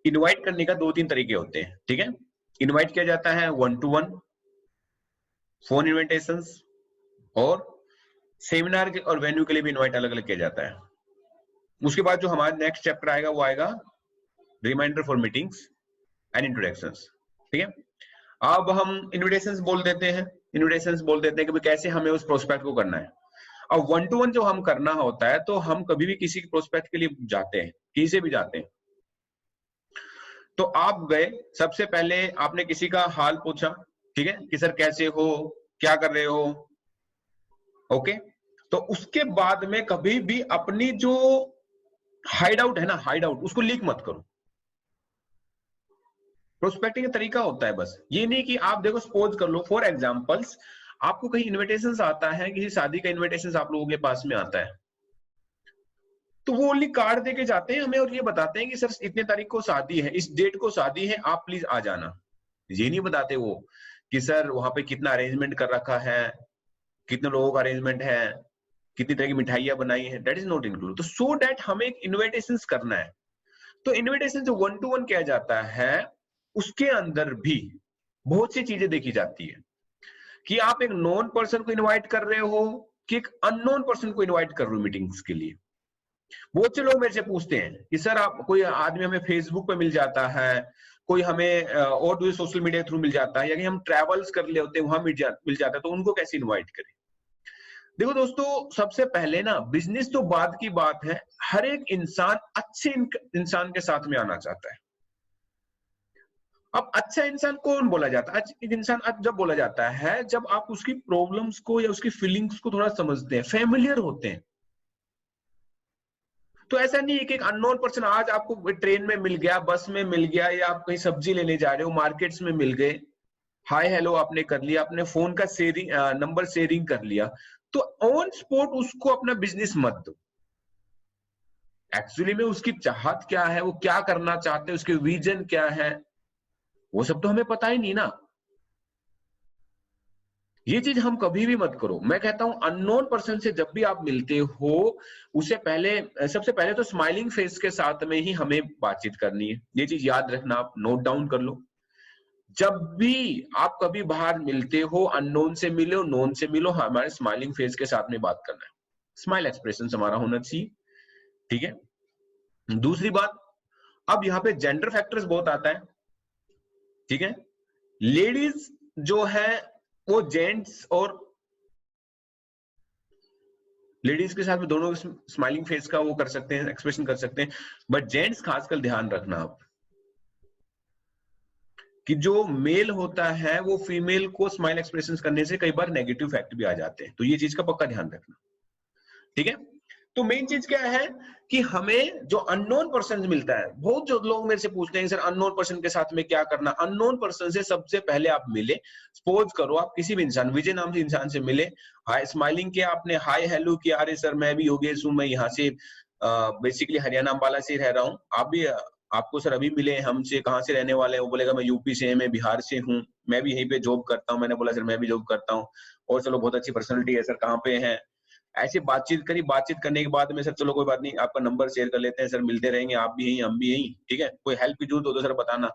Invite करने का 2-3 तरीके होते हैं, ठीक है। इनवाइट किया जाता है 1 to 1, फोन इन्विटेशंस, और सेमिनार के और वेन्यू के लिए भी इनवाइट अलग अलग किया जाता है। उसके बाद जो हमारा नेक्स्ट चैप्टर आएगा वो आएगा reminder for meetings and introductions, ठीक है। अब हम इन्विटेशंस बोल देते हैं, कि कैसे हमें उस प्रोस्पेक्ट को करना है। अब 1 to 1 जो हम करना होता है, तो हम कभी भी किसी प्रोस्पेक्ट के लिए जाते हैं, किसी से भी जाते हैं, तो आप गए, सबसे पहले आपने किसी का हाल पूछा, ठीक है, कि सर कैसे हो, क्या कर रहे हो, ओके। तो उसके बाद में कभी भी अपनी जो हाइड आउट है ना, हाइड आउट, उसको लीक मत करो। प्रोस्पेक्टिंग का तरीका होता है बस ये नहीं कि आप देखो, सपोज कर लो फॉर एग्जांपल्स, आपको कहीं इनविटेशंस आता है, किसी शादी का इनविटेशंस आप लोगों के पास में आता है, तो वो ओनली कार्ड देके जाते हैं हमें और ये बताते हैं कि सर इतने तारीख को शादी है, इस डेट को शादी है, आप प्लीज आ जाना। ये नहीं बताते वो कि सर वहां पे कितना अरेंजमेंट कर रखा है, कितने लोगों का अरेंजमेंट है, कितनी तरह की मिठाइयां बनाई है, दैट इज नॉट इंक्लूड। तो सो दैट हमें एक इन्विटेशन करना है, तो इन्विटेशन जो 1 to 1 किया जाता है, उसके अंदर भी बहुत सी चीजें देखी जाती है कि आप एक नॉन पर्सन को इनवाइट कर रहे हो कि एक अननोन पर्सन को इनवाइट कर रहे हो मीटिंग्स के लिए। बहुत से लोग मेरे से पूछते हैं कि सर आप, कोई आदमी हमें फेसबुक पे मिल जाता है, कोई हमें और दूसरे सोशल मीडिया के थ्रू मिल जाता है, या कहीं हम ट्रैवल्स कर ले होते हैं वहां मिल जाता है, तो उनको कैसे इनवाइट करें। देखो दोस्तों, सबसे पहले ना, बिजनेस तो बाद की बात है, हर एक इंसान अच्छे इंसान के साथ में आना चाहता है। अब अच्छा इंसान कौन बोला जाता है? अच्छा इंसान जब बोला जाता है जब आप उसकी प्रॉब्लम्स को या उसकी फीलिंग्स को थोड़ा समझते हैं, फेमिलियर होते हैं। तो ऐसा नहीं है कि एक अननोन पर्सन आज आपको ट्रेन में मिल गया, बस में मिल गया, या आप कहीं सब्जी लेने जा रहे हो, मार्केट्स में मिल गए, हाय हेलो आपने कर लिया, अपने फोन का शेयरिंग नंबर शेयरिंग कर लिया, तो ऑन स्पॉट उसको अपना बिजनेस मत दो। एक्चुअली में उसकी चाहत क्या है, वो क्या करना चाहते हैं, उसके विजन क्या है, वो सब तो हमें पता ही नहीं ना। ये चीज हम कभी भी मत करो। मैं कहता हूं अननोन पर्सन से जब भी आप मिलते हो, उसे पहले, सबसे पहले तो स्माइलिंग फेस के साथ में ही हमें बातचीत करनी है। ये चीज याद रखना, आप नोट डाउन कर लो। जब भी आप कभी बाहर मिलते हो, अननोन से मिलो, नोन से मिलो, हमारे स्माइलिंग फेस के साथ में बात करना है, स्माइल एक्सप्रेशन हमारा होना चाहिए, ठीक है। दूसरी बात, अब यहाँ पे जेंडर फैक्टर्स बहुत आता है, ठीक है। लेडीज जो है वो जेंट्स और लेडीज के साथ में दोनों स्माइलिंग फेस का वो कर सकते हैं, एक्सप्रेशन कर सकते हैं, बट जेंट्स खासकर ध्यान रखना आप कि जो मेल होता है वो फीमेल को स्माइल एक्सप्रेशन करने से कई बार नेगेटिव इफेक्ट भी आ जाते हैं, तो ये चीज का पक्का ध्यान रखना, ठीक है। तो मेन चीज क्या है कि हमें जो अननोन पर्सन मिलता है, बहुत जो लोग मेरे से पूछते हैं सर अननोन पर्सन के साथ में क्या करना। अननोन पर्सन से सबसे पहले आप मिले, सपोज करो आप किसी भी इंसान, विजय नाम से इंसान से मिले, हाय स्माइलिंग किया, आपने हाय हेलो किया, अरे सर मैं भी योगेश हूँ, मैं यहाँ से बेसिकली हरियाणा अम्बाला से रह रहा हूँ, आप भी, आपको सर अभी मिले, हमसे कहाँ से रहने वाले हैं, वो बोलेगा मैं यूपी से, मैं बिहार से हूँ, मैं भी यहीं पे जॉब करता हूँ। मैंने बोला सर मैं भी जॉब करता हूँ, और चलो बहुत अच्छी पर्सनैलिटी है सर, कहाँ पे है, ऐसे बातचीत करी। बातचीत करने के बाद में सर चलो कोई बात नहीं, आपका नंबर शेयर कर लेते हैं सर, मिलते रहेंगे, आप भी यहीं हम भी यहीं, ठीक है, कोई हेल्प की जरूरत हो तो सर बताना,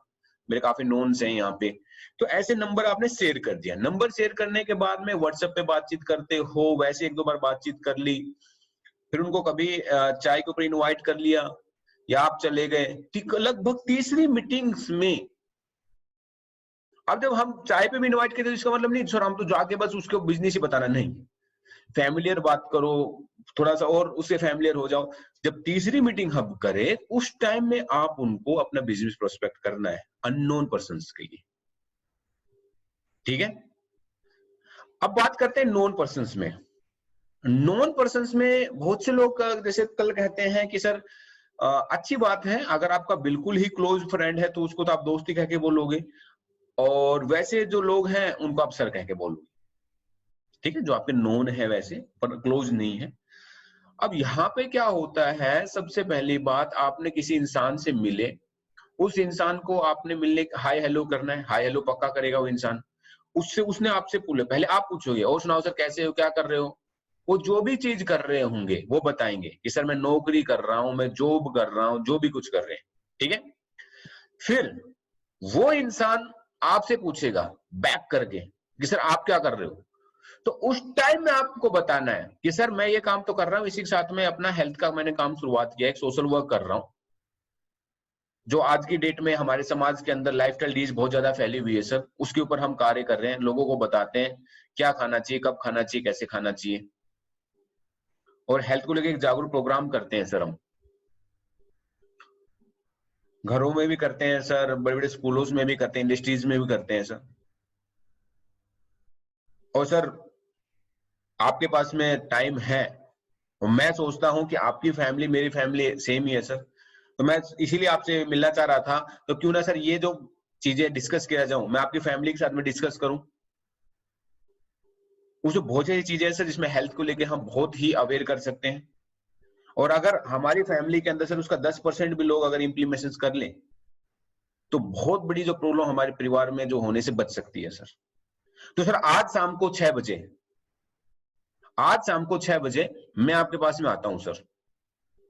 मेरे काफी नोन्स हैं यहाँ पे। तो ऐसे नंबर आपने शेयर कर दिया। नंबर शेयर करने के बाद में व्हाट्सएप पे बातचीत करते हो, वैसे एक दो बार बातचीत कर ली, फिर उनको कभी चाय के ऊपर इनवाइट कर लिया, या आप चले गए, ठीक। लगभग तीसरी मीटिंग्स में, अब जब हम चाय पे भी इनवाइट करते, इसका मतलब नहीं सर हम तो जाके बस उसके बिजनेस ही बताना, नहीं, फैमिलियर बात करो, थोड़ा सा और उससे फैमिलियर हो जाओ। जब तीसरी मीटिंग हम करें, उस टाइम में आप उनको अपना बिजनेस प्रोस्पेक्ट करना है अननोन पर्संस के लिए, ठीक है। अब बात करते हैं नॉन पर्संस में। नॉन पर्संस में बहुत से लोग जैसे कल कहते हैं कि सर अच्छी बात है, अगर आपका बिल्कुल ही क्लोज फ्रेंड है तो उसको तो आप दोस्ती कह के बोलोगे, और वैसे जो लोग हैं उनको आप सर कह के बोलोगे, ठीक है, जो आपके नोन है वैसे, पर क्लोज नहीं है। अब यहाँ पे क्या होता है, सबसे पहली बात, आपने किसी इंसान से मिले, उस इंसान को आपने मिलने हाय हेलो करना है, हाय हेलो पक्का करेगा वो इंसान, उससे उसने आपसे पूछे, पहले आप पूछोगे और सुनाओ सर कैसे हो, क्या कर रहे हो, वो जो भी चीज कर रहे होंगे वो बताएंगे कि सर मैं नौकरी कर रहा हूं, मैं जॉब कर रहा हूं, जो भी कुछ कर रहे हैं, ठीक है। फिर वो इंसान आपसे पूछेगा बैक करके कि सर आप क्या कर रहे हो, तो उस टाइम में आपको बताना है कि सर मैं ये काम तो कर रहा हूं, इसी के साथ में अपना हेल्थ का मैंने काम शुरुआत किया, एक सोशल वर्क कर रहा हूं, जो आज की डेट में हमारे समाज के अंदर लाइफस्टाइल डिजीज बहुत ज्यादा फैली हुई है सर, उसके ऊपर हम कार्य कर रहे हैं, लोगों को बताते हैं क्या खाना चाहिए, कब खाना चाहिए, कैसे खाना चाहिए, और हेल्थ को लेकर एक जागरूक प्रोग्राम करते हैं सर। हम घरों में भी करते हैं सर, बड़े बड़े स्कूलों में भी करते हैं, इंडस्ट्रीज में भी करते हैं सर। और सर आपके पास में टाइम है, और मैं सोचता हूं कि आपकी फैमिली मेरी फैमिली सेम ही है सर, तो मैं इसीलिए आपसे मिलना चाह रहा था, तो क्यों ना सर ये जो चीजें डिस्कस किया जाऊं, मैं आपकी फैमिली के साथ में डिस्कस करूं। उसमें बहुत सारी चीजें हैं सर जिसमें हेल्थ को लेके हम बहुत ही अवेयर कर सकते हैं, और अगर हमारी फैमिली के अंदर सर उसका 10% भी लोग अगर इम्प्लीमेशन कर लें, तो बहुत बड़ी जो प्रॉब्लम हमारे परिवार में जो होने से बच सकती है सर। तो सर आज शाम को 6 बजे, आज शाम को 6 बजे मैं आपके पास में आता हूं सर,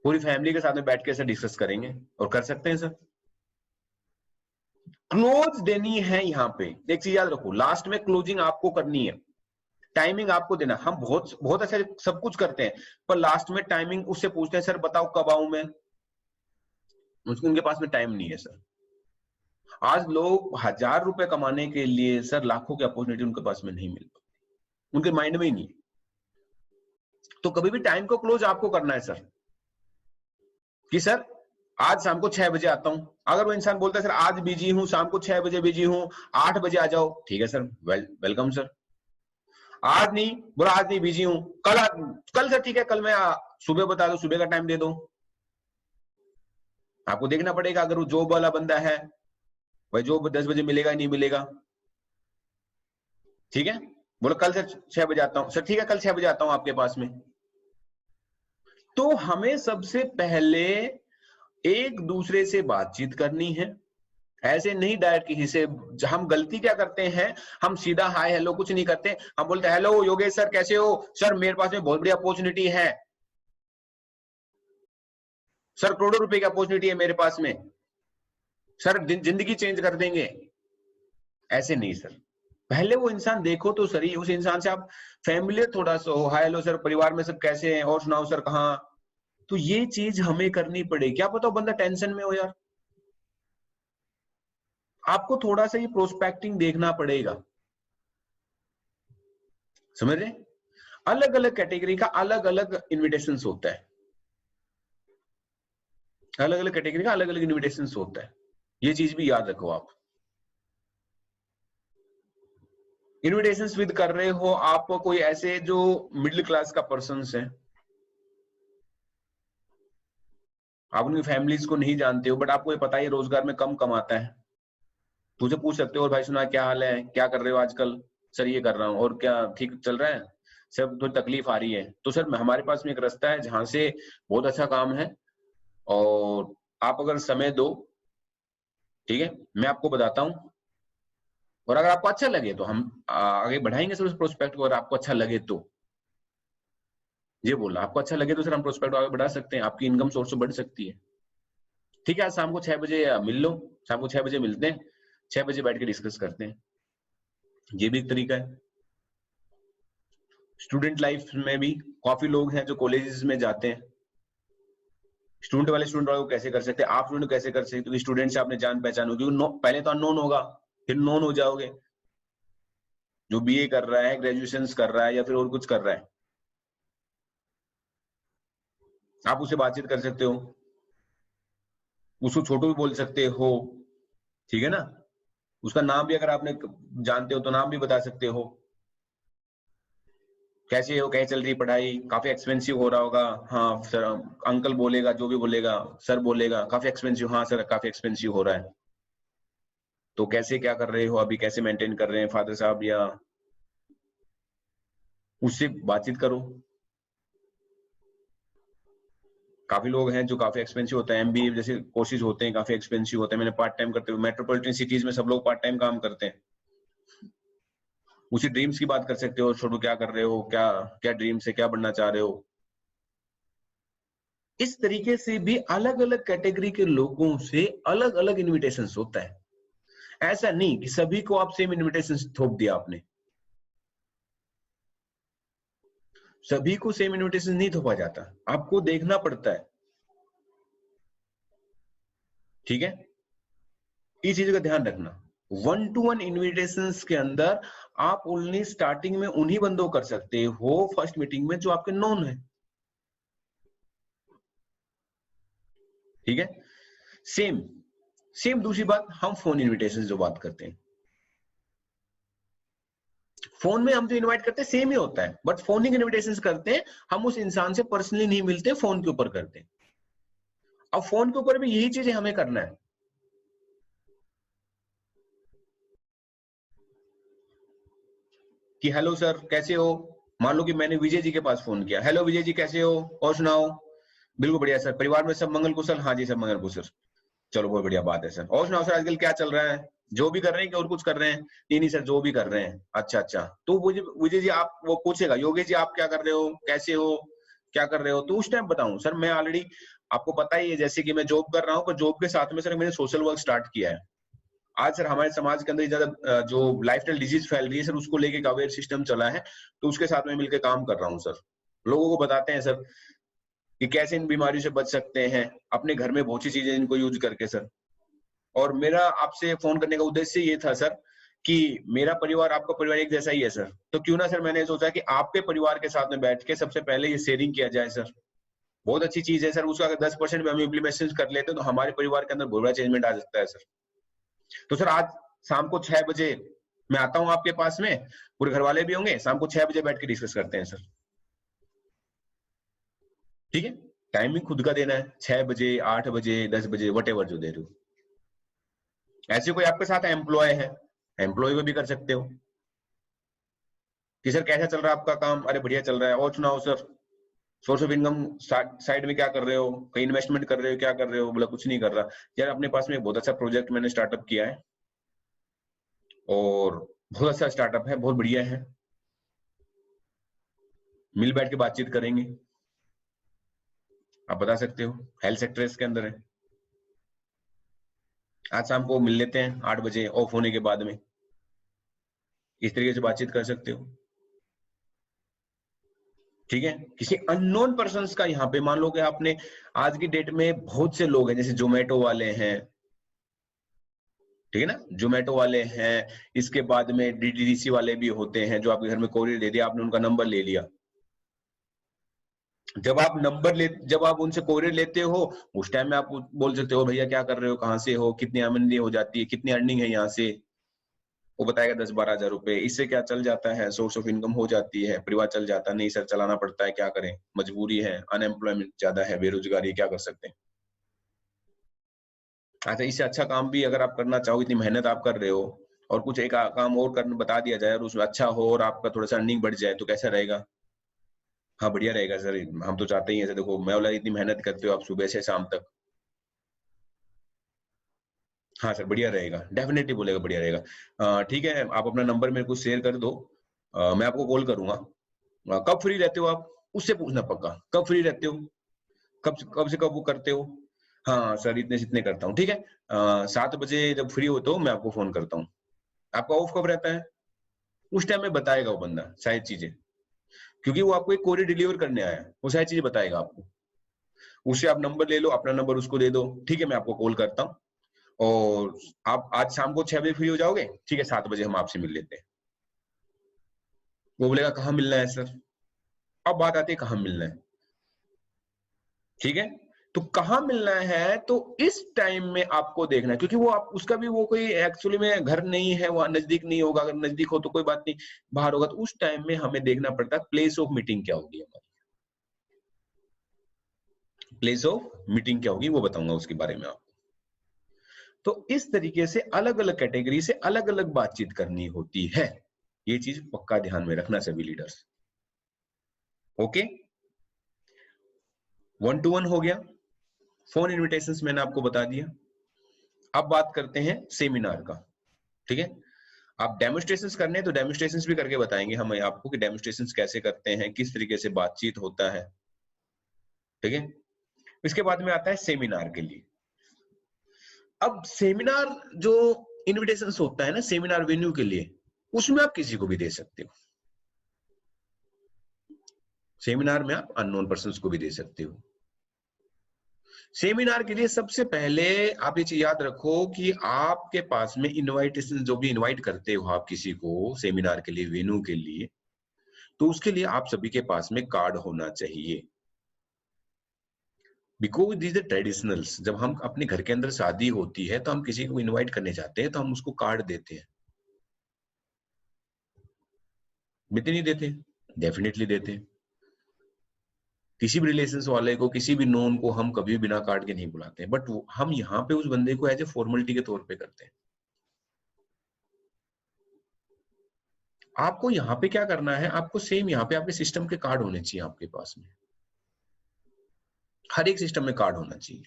पूरी फैमिली के साथ में बैठ के सर डिस्कस करेंगे, और कर सकते हैं सर। क्लोज देनी है यहाँ पे, एक चीज याद रखो, लास्ट में क्लोजिंग आपको करनी है, टाइमिंग आपको देना। हम बहुत बहुत अच्छा सब कुछ करते हैं, पर लास्ट में टाइमिंग उससे पूछते हैं सर बताओ कब आऊं मैं, उनके पास में टाइम नहीं है सर। आज लोग 1000 रुपए कमाने के लिए सर लाखों की अपॉर्चुनिटी उनके पास में नहीं मिल पाती, उनके माइंड में ही नहीं। तो कभी भी टाइम को क्लोज आपको करना है सर, कि सर आज शाम को 6 बजे आता हूं। अगर वो इंसान बोलता है सर आज बिजी हूं, शाम को 6 बजे बिजी हूं, 8 बजे आ जाओ, ठीक है सर, वेलकम सर। आज नहीं बोला, आज नहीं बिजी हूं, कल सर ठीक है, कल मैं सुबह बता दो, सुबह का टाइम दे दो। आपको देखना पड़ेगा, अगर वो जॉब वाला बंदा है, भाई जॉब 10 बजे मिलेगा नहीं मिलेगा, ठीक है, बोलो कल सर 6 बजे आता हूं, सर ठीक है कल 6 बजे आता हूं आपके पास में। तो हमें सबसे पहले एक दूसरे से बातचीत करनी है, ऐसे नहीं डायरेक्ट किसी से। हम गलती क्या करते हैं, हम सीधा हाय हेलो कुछ नहीं करते, हम बोलते हैं हेलो योगेश सर कैसे हो, सर मेरे पास में बहुत बड़ी अपॉर्चुनिटी है, सर करोड़ों रुपए की अपॉर्चुनिटी है मेरे पास में, सर जिंदगी चेंज कर देंगे। ऐसे नहीं सर, पहले वो इंसान देखो तो सही, उस इंसान से आप फैमिलियर थोड़ा सा हो, हाय हेलो सर परिवार में सब कैसे हैं, और सुनाओ सर कहाँ। तो ये चीज हमें करनी पड़ेगी, क्या पता बंदा टेंशन में हो यार, आपको थोड़ा सा ये प्रोस्पेक्टिंग देखना पड़ेगा, समझ रहे। अलग अलग कैटेगरी का अलग अलग इन्विटेशन होता है, अलग अलग कैटेगरी का अलग अलग इन्विटेशन होता है, ये चीज भी याद रखो आप। इन्विटेशन विद कर रहे हो आप कोई ऐसे जो मिडिल क्लास का पर्सन है, आप उनकी फैमिलीज को नहीं जानते हो, बट आपको ये पता है रोजगार में कम कमाता है, तुझे पूछ सकते हो और भाई सुना क्या हाल है, क्या कर रहे हो आजकल, सर ये कर रहा हूँ, और क्या ठीक चल रहा है, सब थोड़ी तकलीफ आ रही है, तो सर हमारे पास में एक रास्ता है जहां से बहुत अच्छा काम है, और आप अगर समय दो, ठीक है मैं आपको बताता हूँ, और अगर आपको अच्छा लगे तो हम आगे बढ़ाएंगे सर उस प्रोस्पेक्ट को, अगर आपको अच्छा लगे तो। ये बोला आपको अच्छा लगे तो सर हम प्रोस्पेक्ट आगे बढ़ा सकते हैं, आपकी इनकम सोर्स बढ़ सकती है। ठीक है, आज शाम को 6 बजे मिल लो, शाम को 6 बजे मिलते हैं, 6 बजे बैठ के डिस्कस करते हैं, ये भी एक तरीका है। स्टूडेंट लाइफ में भी काफी लोग हैं जो कॉलेजेस में जाते हैं, स्टूडेंट वाले को कैसे कर सकते हैं, आप स्टूडेंट कैसे कर सकते हैं, क्योंकि स्टूडेंट से आपने जान पहचान होगी, पहले तो अननोन होगा, फिर नोन हो जाओगे, जो बीए कर रहा है, ग्रेजुएशन कर रहा है, या फिर और कुछ कर रहा है, आप उससे बातचीत कर सकते हो, उसको छोटू भी बोल सकते हो, ठीक है ना, उसका नाम भी अगर आपने जानते हो तो नाम भी बता सकते हो, कैसे हो, कैसे चल रही पढ़ाई, काफी एक्सपेंसिव हो रहा होगा, हाँ सर, अंकल बोलेगा, जो भी बोलेगा, सर बोलेगा काफी एक्सपेंसिव, हाँ सर काफी एक्सपेंसिव हो रहा है, तो कैसे क्या कर रहे हो अभी, कैसे मेंटेन कर रहे हैं फादर साहब, या उससे बातचीत करो। काफी लोग हैं जो काफी एक्सपेंसिव होता है, एमबीए जैसे कोर्सेज होते हैं काफी एक्सपेंसिव होते हैं, मैंने पार्ट टाइम करते हुए, मेट्रोपॉलिटन सिटीज में सब लोग पार्ट टाइम काम करते हैं। उसी ड्रीम्स की बात कर सकते हो, छोटू क्या कर रहे हो, क्या क्या ड्रीम्स है, क्या बनना चाह रहे हो, इस तरीके से भी अलग अलग कैटेगरी के लोगों से अलग अलग इनविटेशन होता है। ऐसा नहीं कि सभी को आप सेम इनविटेशन थोप दिया आपने, सभी को सेम इनविटेशन नहीं थोपा जाता, आपको देखना पड़ता है। ठीक है, इस चीज का ध्यान रखना। 1-to-1 इन्विटेशंस के अंदर आप ओनली स्टार्टिंग में उन्हीं बंदों कर सकते हो फर्स्ट मीटिंग में जो आपके नॉन है। ठीक है, सेम दूसरी बात, हम फोन इनविटेशन जो बात करते हैं, फोन में हम जो इनवाइट करते हैं सेम ही होता है, बट फोनिंग इनविटेशंस करते हैं हम उस इंसान से पर्सनली नहीं मिलते, फोन के ऊपर करते हैं। अब फोन के ऊपर भी यही चीजें हमें करना है कि हेलो सर कैसे हो, मान लो कि मैंने विजय जी के पास फोन किया, हेलो विजय जी कैसे हो और सुनाओ, बिल्कुल बढ़िया सर, परिवार में सब मंगल कुशल, हाँ जी सब मंगल कुशल, चलो बहुत बढ़िया बात है सर, और सुनाओ सर आजकल क्या चल रहा है, जो भी कर रहे हैं कि और कुछ कर रहे हैं, नहीं नहीं सर जो भी कर रहे हैं, अच्छा अच्छा, तो विजय जी आप वो पूछेगा योगेश जी आप क्या कर रहे हो, कैसे हो, क्या कर रहे हो, तो उस टाइम बताऊं सर मैं ऑलरेडी, आपको पता ही है जैसे कि मैं जॉब कर रहा हूँ, पर जॉब के साथ में सर मैंने सोशल वर्क स्टार्ट किया है। आज सर हमारे समाज के अंदर ज्यादा जो लाइफस्टाइल डिजीज फैल रही है सर, उसको लेके अवेयर सिस्टम चला है, तो उसके साथ में मिलकर काम कर रहा हूँ सर, लोगों को बताते हैं सर कि कैसे इन बीमारियों से बच सकते हैं अपने घर में बहुत सी चीजें इनको यूज करके सर। और मेरा आपसे फोन करने का उद्देश्य ये था सर कि मेरा परिवार आपका परिवार एक जैसा ही है सर, तो क्यों ना सर मैंने सोचा कि आपके परिवार के साथ में बैठ के सबसे पहले ये शेयरिंग किया जाए सर, बहुत अच्छी चीज है सर, उसका अगर 10% भी हम इम्प्लीमेशन कर लेते हैं तो हमारे परिवार के अंदर बहुत बड़ा चेंजमेंट आ सकता है सर। तो सर आज शाम को 6 बजे मैं आता हूँ आपके पास में, पूरे घर वाले भी होंगे, शाम को 6 बजे बैठ के डिस्कस करते हैं सर। ठीक है, टाइमिंग खुद का देना है, 6 बजे 8 बजे 10 बजे वट एवर जो दे रहे हो। ऐसे कोई आपके साथ एम्प्लॉय है, एम्प्लॉय को भी कर सकते हो कि सर कैसा चल रहा है आपका काम, अरे बढ़िया चल रहा है, और सुनाओ sir source of income side में क्या कर रहे हो, कहीं इन्वेस्टमेंट कर रहे हो, क्या कर रहे हो, बोला कुछ नहीं कर रहा यार, अपने पास में एक बहुत अच्छा प्रोजेक्ट मैंने स्टार्टअप किया है और बहुत अच्छा स्टार्टअप है, बहुत बढ़िया है, मिल बैठ के बातचीत करेंगे, आप बता सकते हो, हेल्थ सेक्टर इसके अंदर है, आज शाम को मिल लेते हैं 8 बजे ऑफ होने के बाद में, इस तरीके से बातचीत कर सकते हो। ठीक है, किसी अननोन पर्सन का यहाँ पे मान लो कि आपने, आज की डेट में बहुत से लोग हैं जैसे जोमेटो वाले हैं, ठीक है ना, जोमेटो वाले हैं, इसके बाद में डीटीडीसी वाले भी होते हैं जो आपके घर में कोरियर दे दिया, आपने उनका नंबर ले लिया, जब आप उनसे कोरियर लेते हो उस टाइम में आप बोल सकते हो भैया क्या कर रहे हो, कहाँ से हो, कितनी आमदनी हो जाती है, कितनी अर्निंग है यहाँ से, वो बताएगा 10-12 हजार रुपए, इससे क्या चल जाता है, सोर्स ऑफ इनकम हो जाती है, परिवार चल जाता है, नहीं सर चलाना पड़ता है, क्या करें, मजबूरी है, अनएम्प्लॉयमेंट ज्यादा है, बेरोजगारी, क्या कर सकते हैं। अच्छा, इससे अच्छा काम भी अगर आप करना चाहो, इतनी मेहनत आप कर रहे हो और कुछ एक काम और करना बता दिया जाए और उसमें अच्छा हो और आपका थोड़ा सा अर्निंग बढ़ जाए तो कैसा रहेगा। हाँ बढ़िया रहेगा सर, हम तो चाहते ही हैं सर, देखो मैं बोला इतनी मेहनत करते हो आप सुबह से शाम तक, हाँ सर बढ़िया रहेगा, डेफिनेटली बोलेगा बढ़िया रहेगा। ठीक है, आप अपना नंबर मेरे को शेयर कर दो, मैं आपको कॉल करूंगा। कब फ्री रहते हो आप, उससे पूछना पक्का, कब फ्री रहते हो, कब से कब वो करते हो। हाँ सर इतने से इतने करता हूँ, ठीक है, 7 बजे जब फ्री हो तो मैं आपको फोन करता हूँ। आपका ऑफ कब रहता है, उस टाइम में बताएगा वो बंदा सारी चीजें, क्योंकि वो आपको एक कोरियर डिलीवर करने आया है, वो सारी चीजें बताएगा आपको। उससे आप नंबर ले लो, अपना नंबर उसको दे दो, ठीक है मैं आपको कॉल करता हूँ, और आप आज शाम को 6 बजे फ्री हो जाओगे, ठीक है 7 बजे हम आपसे मिल लेते हैं। वो बोलेगा कहाँ मिलना है सर, अब बात आती है कहाँ मिलना है। ठीक है, तो कहाँ मिलना है, तो इस टाइम में आपको देखना है, क्योंकि वो आप उसका भी वो कोई एक्चुअली में घर नहीं है, वहां नजदीक नहीं होगा, अगर नजदीक हो तो कोई बात नहीं, बाहर होगा, तो उस टाइम में हमें देखना पड़ता है प्लेस ऑफ मीटिंग क्या होगी हमारी, प्लेस ऑफ मीटिंग क्या होगी वो बताऊंगा उसके बारे में आपको। तो इस तरीके से अलग अलग कैटेगरी से अलग अलग बातचीत करनी होती है, ये चीज पक्का ध्यान में रखना सभी लीडर्स। ओके, 1-to-1 हो गया, फोन इनविटेशंस मैंने आपको बता दिया। अब बात करते हैं सेमिनार का। ठीक है, आप डेमोस्ट्रेशंस करने हैं तो डेमोस्ट्रेशंस भी करके बताएंगे हम आपको कि डेमोस्ट्रेशंस कैसे करते हैं, किस तरीके से बातचीत होता है। ठीक है, इसके बाद में आता है सेमिनार के लिए। अब सेमिनार जो इनविटेशंस होता है ना सेमिनार वेन्यू के लिए, उसमें आप किसी को भी दे सकते हो। सेमिनार में आप अननोन पर्सन्स को भी दे सकते हो। सेमिनार के लिए सबसे पहले आप ये चीज याद रखो कि आपके पास में इनवाइटेशन जो भी इनवाइट करते हो आप किसी को सेमिनार के लिए वेन्यू के लिए, तो उसके लिए आप सभी के पास में कार्ड होना चाहिए। Because these are traditionals. जब हम अपने घर के अंदर शादी होती है तो हम किसी को इनवाइट करने जाते हैं तो हम उसको कार्ड देते हैं। देते नहीं देते? डेफिनेटली देते हैं। किसी भी रिलेशंस वाले को, किसी भी नोन को हम कभी बिना कार्ड के नहीं बुलाते, बट हम यहाँ पे उस बंदे को एज ए फॉर्मेलिटी के तौर पे करते हैं। आपको यहाँ पे क्या करना है, आपको सेम यहाँ पे आपके सिस्टम के कार्ड होने चाहिए आपके पास में। हर एक सिस्टम में कार्ड होना चाहिए।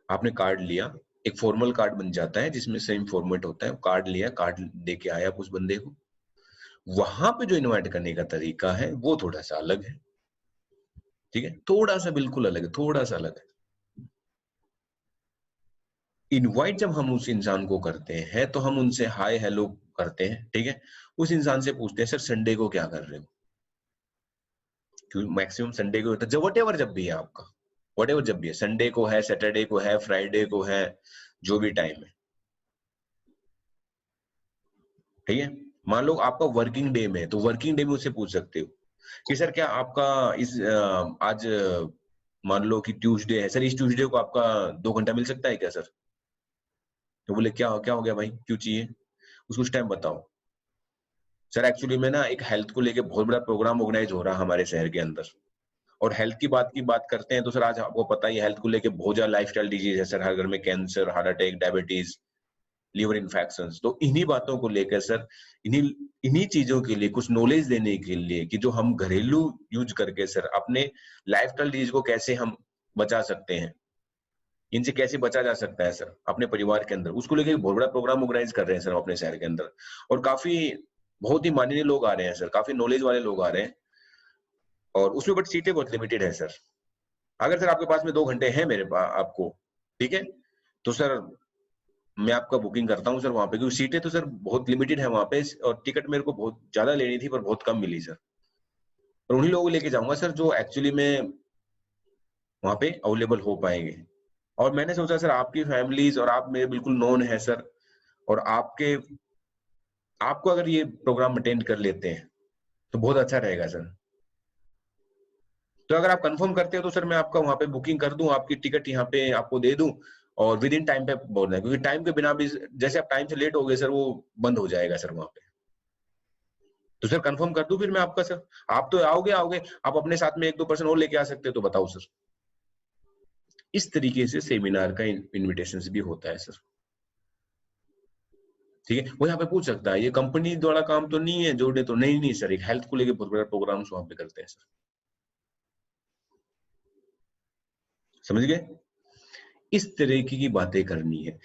आपने कार्ड लिया, एक फॉर्मल कार्ड बन जाता है जिसमें सेम फॉर्मेट होता है। कार्ड लिया, कार्ड देके आया आप उस बंदे को। वहां पे जो इनवाइट करने का तरीका है वो थोड़ा सा अलग है। ठीक है, थोड़ा सा बिल्कुल अलग है, थोड़ा सा अलग है। इनवाइट जब हम उस इंसान को करते हैं तो हम उनसे हाय हेलो करते हैं। ठीक है, उस इंसान से पूछते हैं सर संडे को क्या कर रहे हो, क्योंकि मैक्सिमम संडे को होता है। जब वटेवर जब भी है आपका, वटेवर जब भी है, संडे को है, सैटरडे को है, फ्राइडे को है, जो भी टाइम है। ठीक है, मान लो आपका वर्किंग डे में, तो वर्किंग डे में उससे पूछ सकते हो कि सर क्या आपका इस आज मान लो कि ट्यूसडे है, सर इस ट्यूसडे को आपका 2 घंटा मिल सकता है क्या सर? तो बोले क्या क्या हो गया भाई, क्यों चाहिए? उसको उस टाइम बताओ सर एक्चुअली में ना एक हेल्थ को लेके बहुत बड़ा प्रोग्राम ऑर्गेनाइज हो रहा है हमारे शहर के अंदर, और हेल्थ की बात करते हैं तो सर आज आपको पता ही है हेल्थ को लेके बहुत ज्यादा लाइफस्टाइल डिजीज है सर, हर घर में cancer, heart attack, diabetes, liver infections. तो इन्हीं बातों को लेकर सर, इन्हीं इन्हीं चीजों के लिए कुछ नॉलेज देने के लिए कि जो हम घरेलू यूज करके सर अपने लाइफस्टाइल डिजीज को कैसे हम बचा सकते हैं, इनसे कैसे बचा जा सकता है सर अपने परिवार के अंदर, उसको लेकर बहुत बड़ा प्रोग्राम ऑर्गेनाइज कर रहे हैं सर अपने शहर के अंदर। और काफी बहुत ही माननीय लोग आ रहे हैं सर, काफी नॉलेज वाले लोग आ रहे हैं, और उसमें बट सीटें बहुत लिमिटेड है सर। अगर सर आपके पास में 2 घंटे हैं मेरे पास आपको, ठीक है, तो सर मैं आपका बुकिंग करता हूँ सर वहां पे, क्योंकि सीटें तो सर बहुत लिमिटेड है वहां पे, और टिकट मेरे को बहुत ज्यादा लेनी थी पर बहुत कम मिली सर। और उन्हीं लोगों को लेके जाऊंगा सर जो एक्चुअली में वहां पे अवेलेबल हो पाएंगे। और मैंने सोचा सर आपकी फैमिलीज और आप मेरे बिल्कुल नोन है सर, और आपको अगर ये प्रोग्राम अटेंड कर लेते हैं तो बहुत अच्छा रहेगा सर। तो अगर आप कंफर्म करते हो तो सर मैं आपका वहां पे बुकिंग कर दूं, आपकी टिकट यहाँ पे आपको दे दूं, और विद इन टाइम पे बोलना है, क्योंकि टाइम के बिना भी जैसे आप टाइम से लेट हो गए सर वो बंद हो जाएगा सर वहां पे। तो सर कंफर्म कर दूं फिर मैं आपका सर? आप तो आओगे आओगे, आप अपने साथ में 1-2 पर्सन और लेके आ सकते हो, तो बताओ सर। इस तरीके से सेमिनार का इन्विटेशन भी होता है सर। ठीक है, वो यहाँ पे पूछ सकता है ये कंपनी द्वारा काम तो नहीं है जोड़ने, तो नहीं नहीं सर, एक हेल्थ को लेके बहुत बड़ा प्रोग्राम वहां पे करते हैं सर। समझ गए? इस तरीके की बातें करनी है।